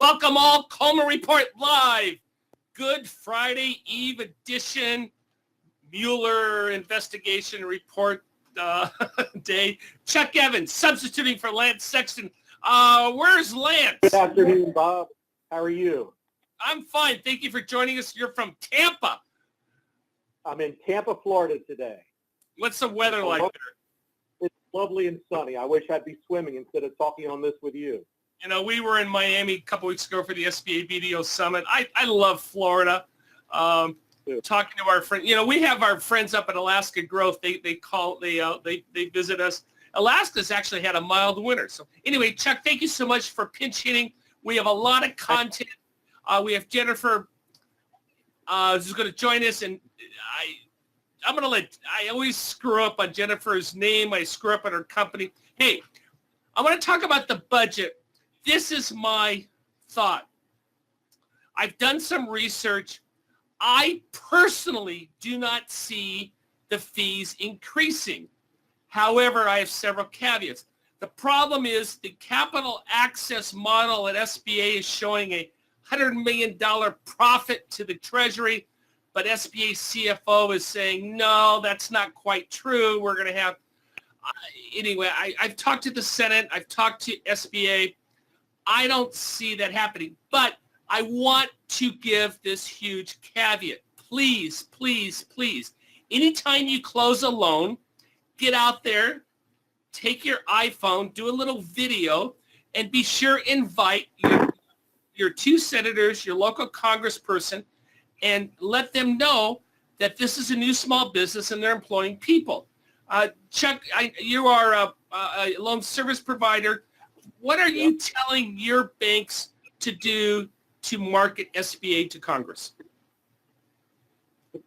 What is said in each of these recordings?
Welcome all, Coleman Report Live. Good Friday Eve edition, Mueller investigation report day. Chuck Evans substituting for Lance Sexton. Where's Lance? Good afternoon, Bob. How are you? I'm fine. Thank you for joining us. You're from Tampa. I'm in Tampa, Florida today. What's the weather like there? It's lovely and sunny. I wish I'd be swimming instead of talking on this with you. You know, we were in Miami a couple weeks ago for the SBA BDO Summit. I love Florida. Talking to our friend, you know, we have our friends up at Alaska Growth. They visit us. Alaska's actually had a mild winter. So anyway, Chuck, thank you so much for pinch hitting. We have a lot of content. We have Jennifer who's going to join us, and I always screw up on Jennifer's name. I screw up on her company. Hey, I want to talk about the budget. This is my thought. I've done some research. I personally do not see the fees increasing. However, I have several caveats. The problem is the capital access model at SBA is showing a $100 million profit to the Treasury, but SBA CFO is saying, no, that's not quite true. We're going to have, anyway, I've talked to the Senate. I've talked to SBA. I don't see that happening, but I want to give this huge caveat. Please, please, please, anytime you close a loan, get out there, take your iPhone, do a little video, and be sure invite your two senators, your local congressperson, and let them know that this is a new small business and they're employing people. Chuck, you are a loan service provider. What are you telling your banks to do to market SBA to Congress?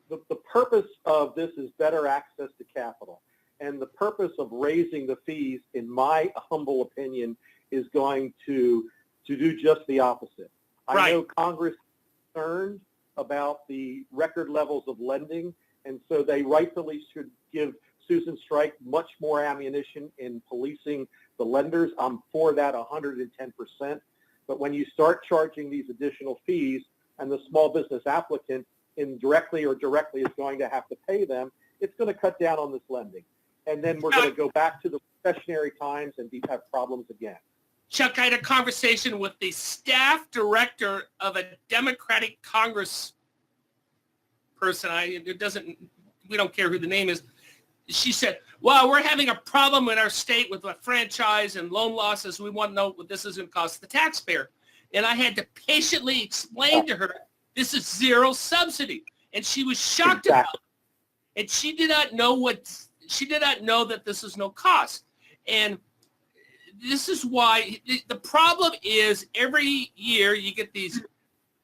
The purpose of this is better access to capital. And the purpose of raising the fees, in my humble opinion, is going to do just the opposite. Right. I know Congress is concerned about the record levels of lending, and so they rightfully should give Susan Strike much more ammunition in policing the lenders. I'm for that 110%. But when you start charging these additional fees and the small business applicant indirectly or directly is going to have to pay them, it's going to cut down on this lending. And then we're going to go back to the recessionary times and have problems again. Chuck, I had a conversation with the staff director of a Democratic Congress person. We don't care who the name is. She said, well, we're having a problem in our state with a franchise and loan losses. We want to know what this is going to cost the taxpayer. And I had to patiently explain to her, this is zero subsidy. And she was shocked about it. And she did not know that this is no cost. And this is why the problem is every year you get these,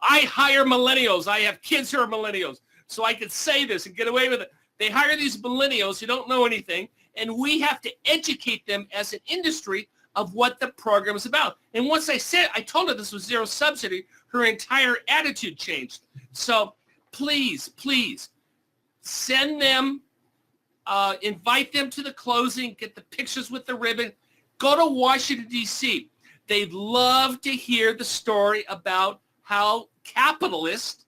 I hire millennials. I have kids who are millennials. So I could say this and get away with it. They hire these millennials who don't know anything, and we have to educate them as an industry of what the program is about. And once I told her this was zero subsidy, her entire attitude changed. So please, please send them, invite them to the closing, get the pictures with the ribbon, go to Washington, D.C. They'd love to hear the story about how capitalists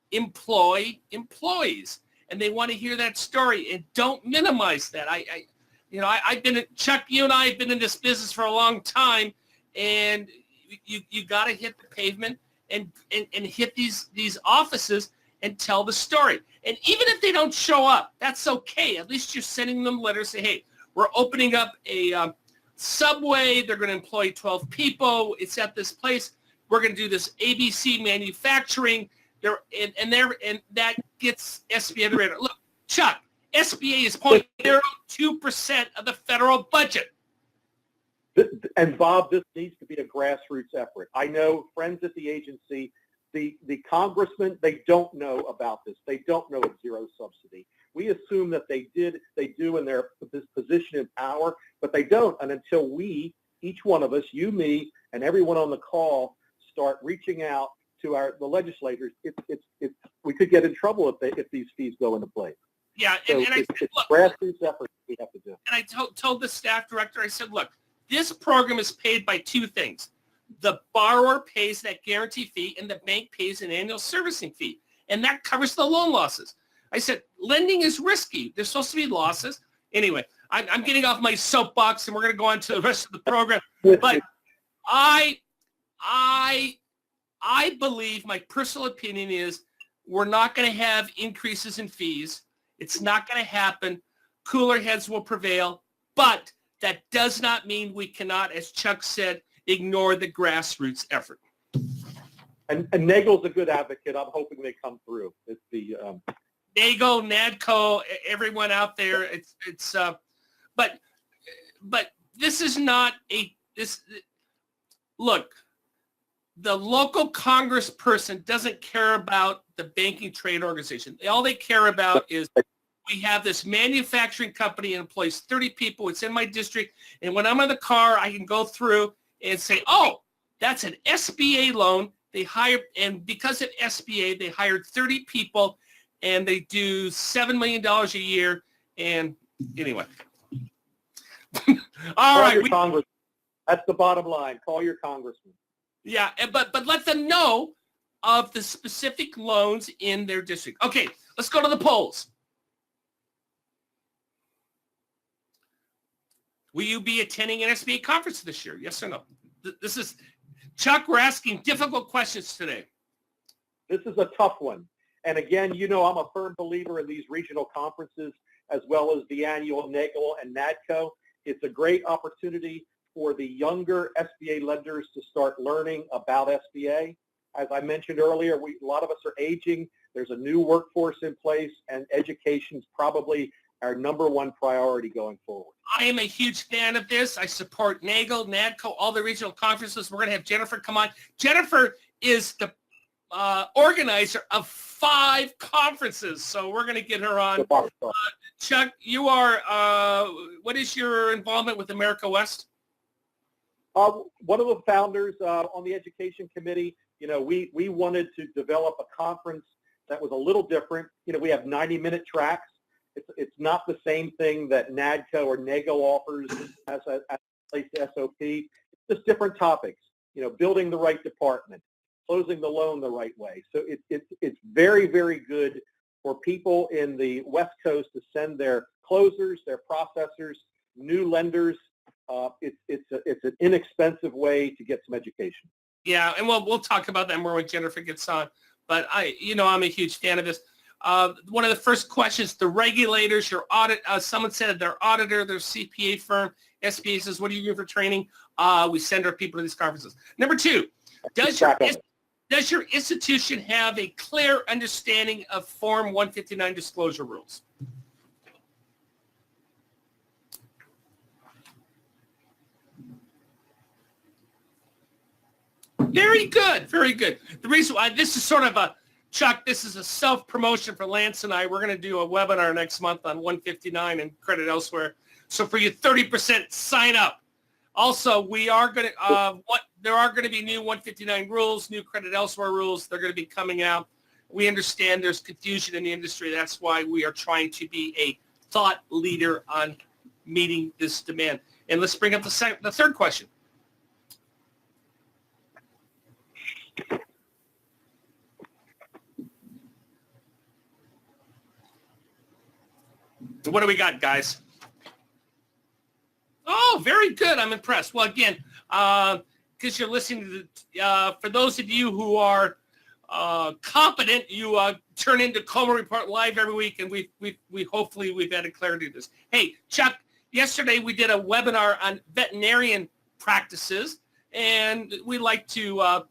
employ employees. And they want to hear that story, and don't minimize that. I've been Chuck. You and I have been in this business for a long time, and you got to hit the pavement and hit these offices and tell the story. And even if they don't show up, that's okay. At least you're sending them letters. Say, hey, we're opening up a Subway. They're going to employ 12 people. It's at this place. We're going to do this ABC manufacturing. And that gets SBA on the radar. Look, Chuck, SBA is 0.02% of the federal budget. And Bob, this needs to be a grassroots effort. I know friends at the agency, the congressmen, they don't know about this. They don't know it's zero subsidy. We assume that they do in their position in power, but they don't. And until we, each one of us, you, me, and everyone on the call, start reaching out to the legislators, we could get in trouble if these fees go into place. Yeah, so and I said, look, grassroots effort we have to do. And I told the staff director, I said, look, this program is paid by two things. the borrower pays that guarantee fee and the bank pays an annual servicing fee. And that covers the loan losses. I said, lending is risky. There's supposed to be losses. Anyway, I'm getting off my soapbox and we're going to go on to the rest of the program. But I believe, my personal opinion is, we're not going to have increases in fees. It's not going to happen. Cooler heads will prevail. But that does not mean we cannot, as Chuck said, ignore the grassroots effort. And Nagel's a good advocate. I'm hoping they come through. It's the Nagel, NADCO, everyone out there. But this is not look, the local congressperson doesn't care about the banking trade organization. All they care about is, we have this manufacturing company and employs 30 people. It's in my district. And when I'm in the car, I can go through and say, oh, that's an SBA loan. They hired, and because of SBA, they hired 30 people and they do $7 million a year. And anyway. All right. That's the bottom line. Call your congressman. Yeah, but let them know of the specific loans in their district. Okay, let's go to the polls. Will you be attending an SBA conference this year? Yes or no? This is, Chuck, we're asking difficult questions today. This is a tough one. And again, you know, I'm a firm believer in these regional conferences as well as the annual NAGL and NADCO. It's a great opportunity for the younger SBA lenders to start learning about SBA. As I mentioned earlier, a lot of us are aging. There's a new workforce in place, and education's probably our number one priority going forward. I am a huge fan of this. I support NAGL, NADCO, all the regional conferences. We're going to have Jennifer come on. Jennifer is the organizer of 5 conferences, so we're going to get her on. Chuck, you are, what is your involvement with America West? One of the founders on the education committee. You know, we wanted to develop a conference that was a little different. You know, we have 90-minute tracks. It's not the same thing that NADCO or NAGO offers as a place to SOP. It's just different topics. You know, building the right department, closing the loan the right way. So it's very, very good for people in the West Coast to send their closers, their processors, new lenders. It's an inexpensive way to get some education. Yeah, and we'll talk about that more when Jennifer gets on. But I'm a huge fan of this. One of the first questions, the regulators, your audit, someone said their auditor, their CPA firm, SBA says, what are you doing for training? We send our people to these conferences. Number 2, does your institution have a clear understanding of Form 159 disclosure rules? Very good, very good. The reason why this is sort of a, Chuck, this is a self-promotion for Lance and I. We're going to do a webinar next month on 159 and credit elsewhere. So for you 30%, sign up. Also, we are going to, there are going to be new 159 rules, new credit elsewhere rules. They're going to be coming out. We understand there's confusion in the industry. That's why we are trying to be a thought leader on meeting this demand. And let's bring up the third question. What do we got, guys? Oh, very good. I'm impressed. Well, again, because you're listening to, for those of you who are competent, you turn into Coleman Report Live every week, and we hopefully we've added clarity to this. Hey, Chuck, yesterday we did a webinar on veterinarian practices, and we like to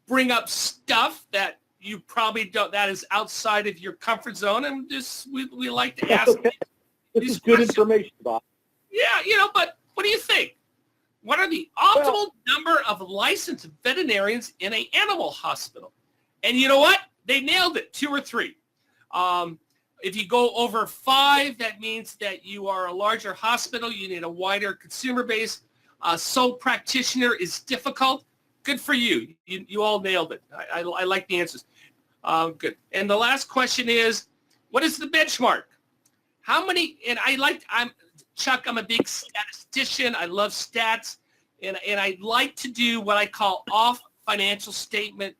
bring up stuff that you probably don't, that is outside of your comfort zone, and just we like to ask. Okay. This is good information, Bob. Yeah, but what do you think? What are the optimal number of licensed veterinarians in an animal hospital? And you know what? They nailed it, 2 or 3. If you go over 5, that means that you are a larger hospital. You need a wider consumer base. Sole practitioner is difficult. Good for you. You all nailed it. I like the answers. Good. And the last question is, what is the benchmark? How many, and Chuck, I'm a big statistician. I love stats. and I like to do what I call off financial statement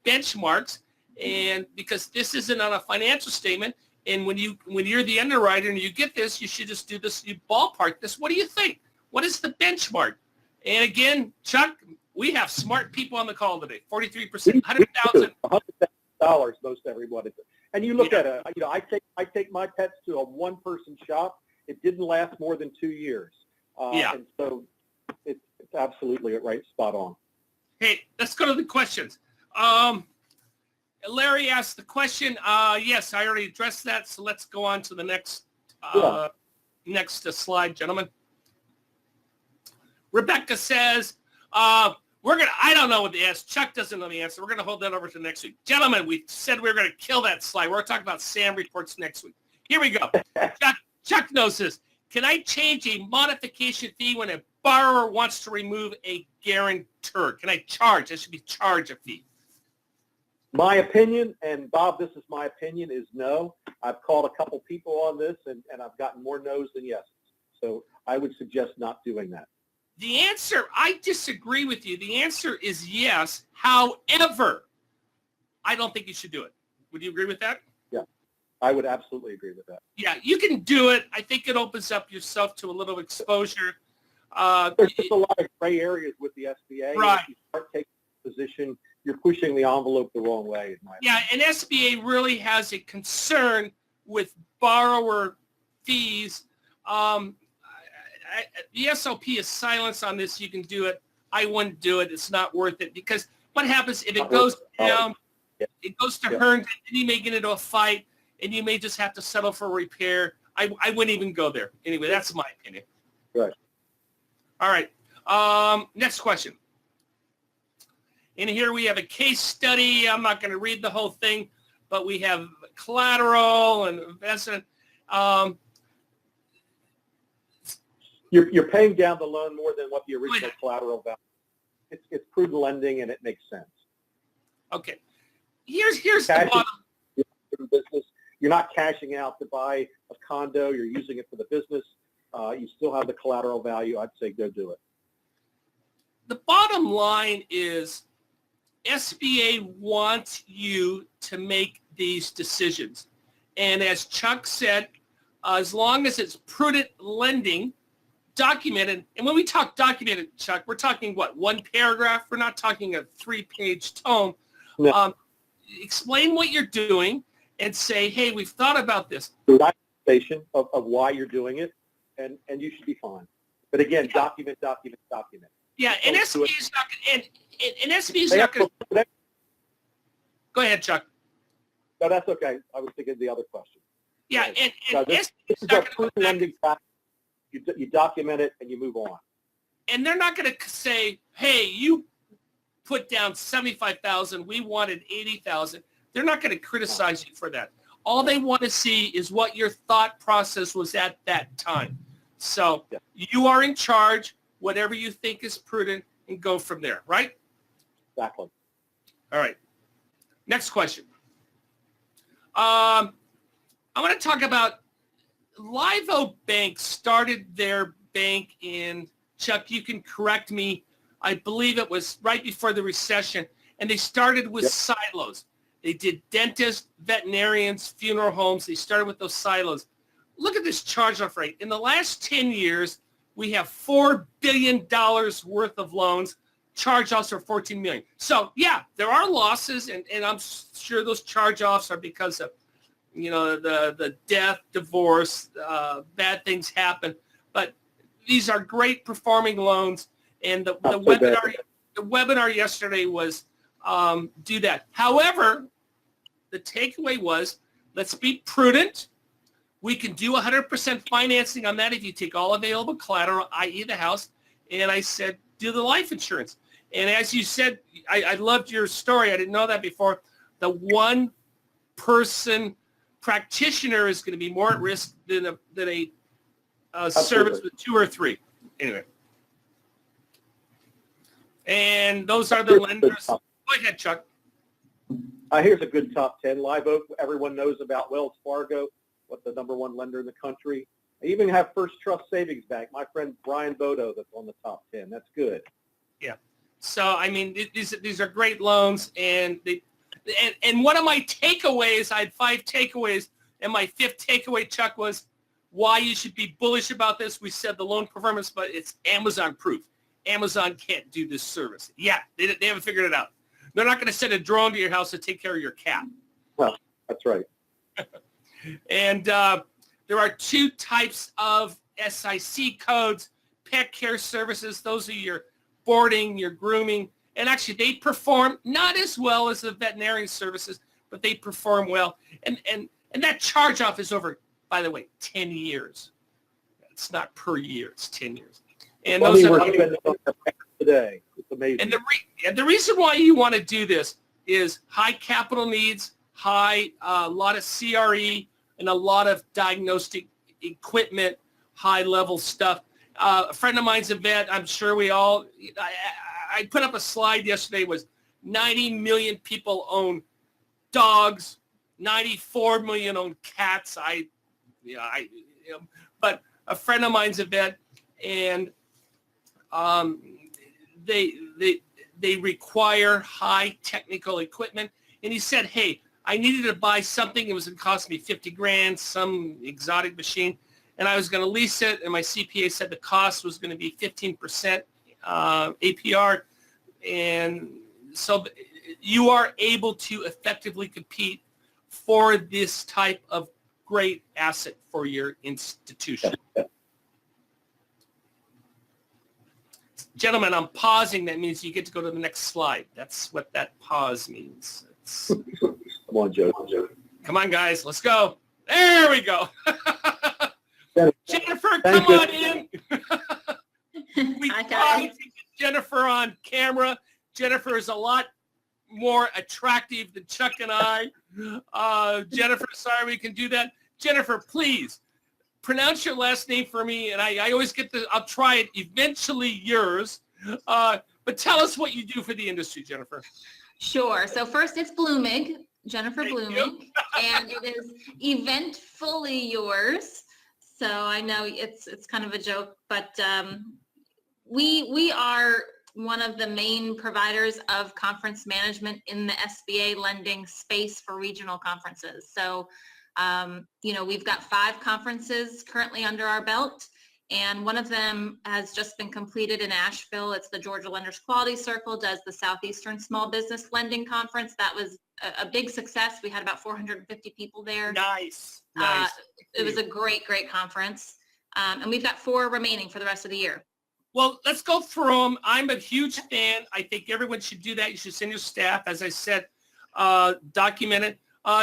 benchmarks, and because this isn't on a financial statement, and when you're the underwriter and you get this, you should just do this, you ballpark this. What do you think? What is the benchmark? And again, Chuck, we have smart people on the call today. 43%, 100,000. $100,000 most everybody. And you look at it, I take my pets to a one-person shop. It didn't last more than 2 years. And so it's absolutely right, spot on. Hey, let's go to the questions. Larry asked the question. Yes, I already addressed that. So let's go on to the next slide, gentlemen. Rebecca says, I don't know what the answer. Chuck doesn't know the answer. We're going to hold that over to next week. Gentlemen, we said we were going to kill that slide. We're going to talk about SAM reports next week. Here we go. Chuck knows this. Can I change a modification fee when a borrower wants to remove a guarantor? Can I charge? I should be charged a fee. My opinion, and Bob, this is my opinion, is no. I've called a couple people on this, and I've gotten more no's than yeses. So I would suggest not doing that. The answer, I disagree with you. The answer is yes. However, I don't think you should do it. Would you agree with that? Yeah, I would absolutely agree with that. Yeah, you can do it. I think it opens up yourself to a little exposure. There's just a lot of gray areas with the SBA. Right. If you start taking a position, you're pushing the envelope the wrong way. Yeah, and SBA really has a concern with borrower fees. The SOP is silence on this. You can do it. I wouldn't do it. It's not worth it, because what happens if it goes down, it goes to Hearns, and you may get into a fight, and you may just have to settle for repair. I wouldn't even go there. Anyway, that's my opinion. Right. All right. Next question. And here we have a case study. I'm not going to read the whole thing, but we have collateral and investment. You're paying down the loan more than what the original collateral value. It's prudent lending, and it makes sense. Okay. Here's the bottom. Business. You're not cashing out to buy a condo. You're using it for the business. You still have the collateral value. I'd say go do it. The bottom line is SBA wants you to make these decisions. And as Chuck said, as long as it's prudent lending, documented, and when we talk documented, Chuck, we're talking what, one paragraph? We're not talking a 3-page tome. No. Explain what you're doing and say, hey, we've thought about this. Documentation of why you're doing it, and you should be fine. But again, document. Yeah, and SBA is not going to, and SBA is not going to. Go ahead, Chuck. No, that's okay. I was thinking of the other question. Yeah, and this is a prudent lending practice. You document it and you move on. And they're not going to say, hey, you put down $75,000, we wanted $80,000. They're not going to criticize you for that. All they want to see is what your thought process was at that time. So you are in charge, whatever you think is prudent, and go from there, right? Exactly. All right. Next question. I want to talk about Live Oak Bank started their bank in, Chuck, you can correct me, I believe it was right before the recession, and they started with silos. They did dentists, veterinarians, funeral homes. They started with those silos. Look at this charge-off rate. In the last 10 years, we have $4 billion worth of loans. Charge-offs are $14 million. So, yeah, there are losses, and I'm sure those charge-offs are because of, the death, divorce, bad things happen. But these are great performing loans, and the webinar yesterday was do that. However, the takeaway was, let's be prudent. We can do 100% financing on that if you take all available collateral, i.e. the house. And I said, do the life insurance. And as you said, I loved your story. I didn't know that before. The one-person practitioner is going to be more at risk than a service with 2 or 3. Anyway. And those are the lenders. Go ahead, Chuck. Here's a good top 10. Live Oak, everyone knows about Wells Fargo, what the number 1 lender in the country. I even have First Trust Savings Bank. My friend Brian Bodo that's on the top 10. That's good. Yeah. So, I mean, these are great loans. And one of my takeaways, I had 5 takeaways, and my 5th takeaway, Chuck, was why you should be bullish about this. We said the loan performance, but it's Amazon proof. Amazon can't do this service. Yeah, they haven't figured it out. They're not going to send a drone to your house to take care of your cat. Well, that's right. And there are 2 types of SIC codes, pet care services. Those are your boarding, your grooming. And actually, they perform not as well as the veterinarian services, but they perform well. And that charge-off is over, by the way, 10 years. It's not per year. It's 10 years. And Money those we're are spending on the today. It's amazing. and the reason why you want to do this is high capital needs, a lot of CRE, and a lot of diagnostic equipment, high-level stuff. A friend of mine's a vet. I'm sure we all. I put up a slide yesterday. Was 90 million people own dogs, 94 million own cats. But a friend of mine's a vet, and they require high technical equipment. And he said, hey, I needed to buy something. It was going to cost me 50 grand, some exotic machine, and I was going to lease it. And my CPA said the cost was going to be 15% APR. And so you are able to effectively compete for this type of great asset for your institution. Gentlemen, I'm pausing. That means you get to go to the next slide. That's what that pause means. Come on, Joe. Come on, guys. Let's go. There we go. Jennifer, Thank come you. on in. We tried to get Jennifer on camera. Jennifer is a lot more attractive than Chuck and I. Jennifer, sorry we can do that. Jennifer, please pronounce your last name for me. And I always get I'll try it, eventually yours. But tell us what you do for the industry, Jennifer. Sure. So first it's Blooming, Jennifer Thank Blooming, you. and it is eventfully yours. So I know it's kind of a joke, but we are one of the main providers of conference management in the SBA lending space for regional conferences. So, we've got 5 conferences currently under our belt, and one of them has just been completed in Asheville. It's the Georgia Lenders Quality Circle, does the Southeastern Small Business Lending Conference. That was a big success. We had about 450 people there. Nice. It was a great conference. And we've got 4 remaining for the rest of the year. Well, let's go through them. I'm a huge fan. I think everyone should do that. You should send your staff, as I said, document it.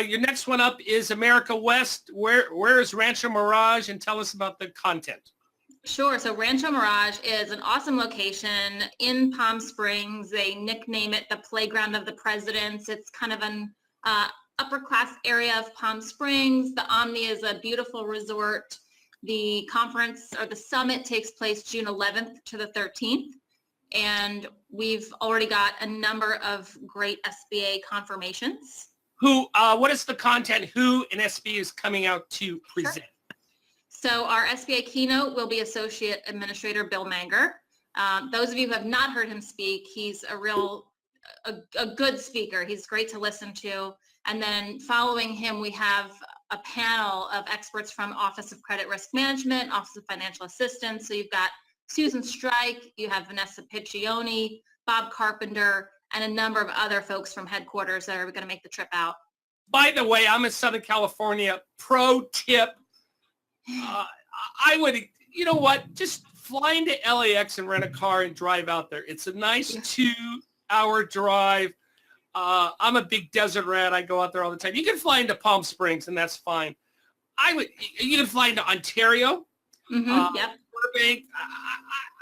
Your next one up is America West. Where is Rancho Mirage? And tell us about the content. Sure. So Rancho Mirage is an awesome location in Palm Springs. They nickname it the Playground of the Presidents. It's kind of an upper class area of Palm Springs. The Omni is a beautiful resort. The conference or the summit takes place June 11th to the 13th. And we've already got a number of great SBA confirmations. What is the content? Who in SBA is coming out to present? Sure. So our SBA keynote will be Associate Administrator Bill Manger. Those of you who have not heard him speak, he's a good speaker. He's great to listen to. And then following him, we have a panel of experts from Office of Credit Risk Management, Office of Financial Assistance. So you've got Susan Strike, you have Vanessa Piccioni, Bob Carpenter, and a number of other folks from headquarters that are going to make the trip out. By the way, I'm in Southern California. Pro tip. I would, you know what, just fly into LAX and rent a car and drive out there. It's a nice 2-hour drive. I'm a big desert rat. I go out there all the time. You can fly into Palm Springs, and that's fine. You can fly into Ontario, Burbank.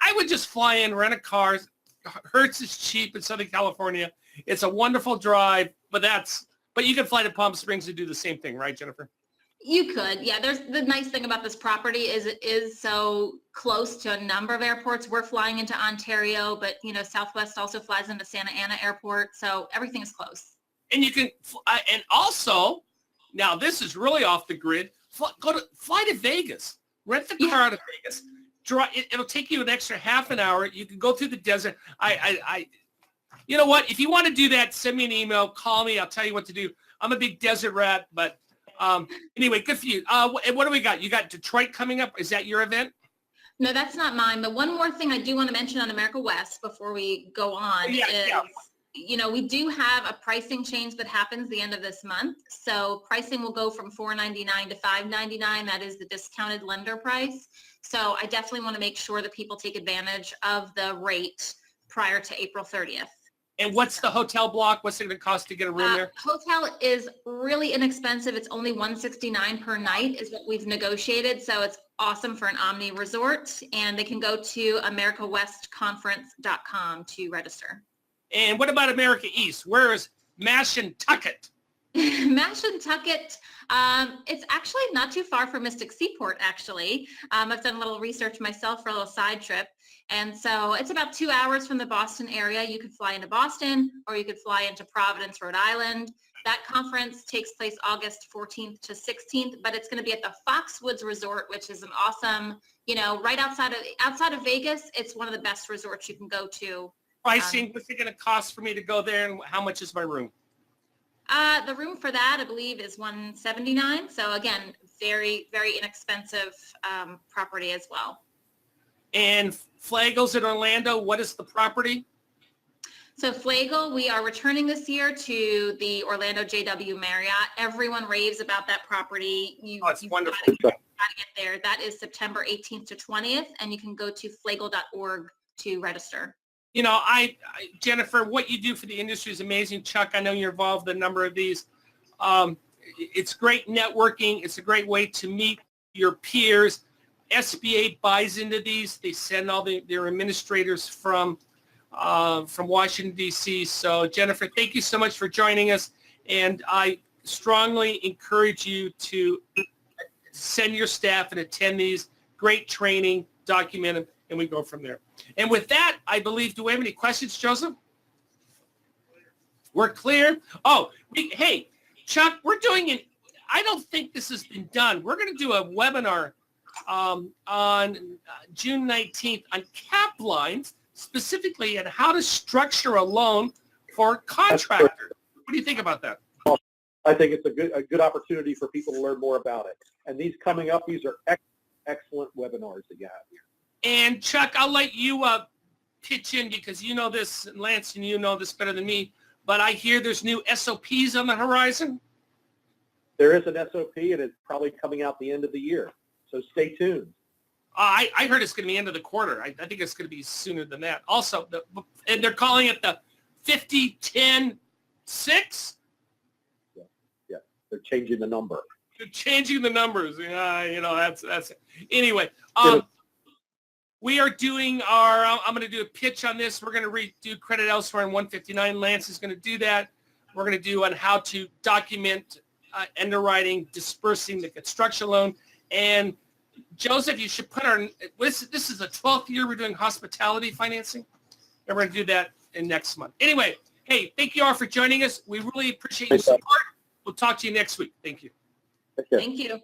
I would just fly in, rent a car. Hertz is cheap in Southern California. It's a wonderful drive, but you can fly to Palm Springs and do the same thing, right, Jennifer? You could, yeah. There's the nice thing about this property is it is so close to a number of airports. We're flying into Ontario, but Southwest also flies into Santa Ana Airport, so everything is close. And you can, and also, now this is really off the grid. Fly to Vegas. Rent the car out of Vegas. It'll take you an extra half an hour. You can go through the desert. You know what? If you want to do that, send me an email. Call me. I'll tell you what to do. I'm a big desert rat, but anyway, good for you. What do we got? You got Detroit coming up. Is that your event? No, that's not mine. But one more thing I do want to mention on America West before we go on is, you know, we do have a pricing change that happens the end of this month. So pricing will go from $4.99 to $5.99. That is the discounted lender price. So I definitely want to make sure that people take advantage of the rate prior to April 30th. And what's the hotel block? What's it going to cost to get a room there? Hotel is really inexpensive. It's only $169 per night is what we've negotiated. So it's awesome for an Omni resort. And they can go to americawestconference.com to register. And what about America East? Where is Mashantucket? Mashantucket, it's actually not too far from Mystic Seaport, actually. I've done a little research myself for a little side trip. And so it's about 2 hours from the Boston area. You could fly into Boston or you could fly into Providence, Rhode Island. That conference takes place August 14th to 16th, but it's going to be at the Foxwoods Resort, which is an awesome, you know, right outside of Vegas. It's one of the best resorts you can go to. Pricing, what's it going to cost for me to go there, and how much is my room? The room for that, I believe, is $179. So again, very, very inexpensive property as well. And Flagle's in Orlando, what is the property? So Flagle, we are returning this year to the Orlando JW Marriott. Everyone raves about that property. It's wonderful. Gotta get there. That is September 18th to 20th, and you can go to flagle.org to register. You know, Jennifer, what you do for the industry is amazing. Chuck, I know you're involved in a number of these. It's great networking. It's a great way to meet your peers. SBA buys into these. They send all their administrators from Washington, D.C. So, Jennifer, thank you so much for joining us. And I strongly encourage you to send your staff and attend these. Great training, document them, and we go from there. And with that, I believe, do we have any questions, Joseph? We're clear? Oh, hey, Chuck, we're doing it. I don't think this has been done. We're going to do a webinar on June 19th on cap lines, specifically on how to structure a loan for contractors. What do you think about that? I think it's a good opportunity for people to learn more about it. And these coming up, these are excellent webinars that you have here. And Chuck, I'll let you pitch in because you know this, and Lance, and you know this better than me, but I hear there's new SOPs on the horizon. There is an SOP, and it's probably coming out the end of the year. So stay tuned. I heard it's going to be end of the quarter. I think it's going to be sooner than that. Also, and they're calling it the 50-10-6. Yeah, they're changing the number. They're changing the numbers. Yeah, you know, that's it. Anyway, we are doing I'm going to do a pitch on this. We're going to redo credit elsewhere in 159. Lance is going to do that. We're going to do on how to document underwriting, dispersing the construction loan. And Joseph, you should put this is the 12th year we're doing hospitality financing. And we're going to do that in next month. Anyway, hey, thank you all for joining us. We really appreciate your support. We'll talk to you next week. Thank you. Thank you.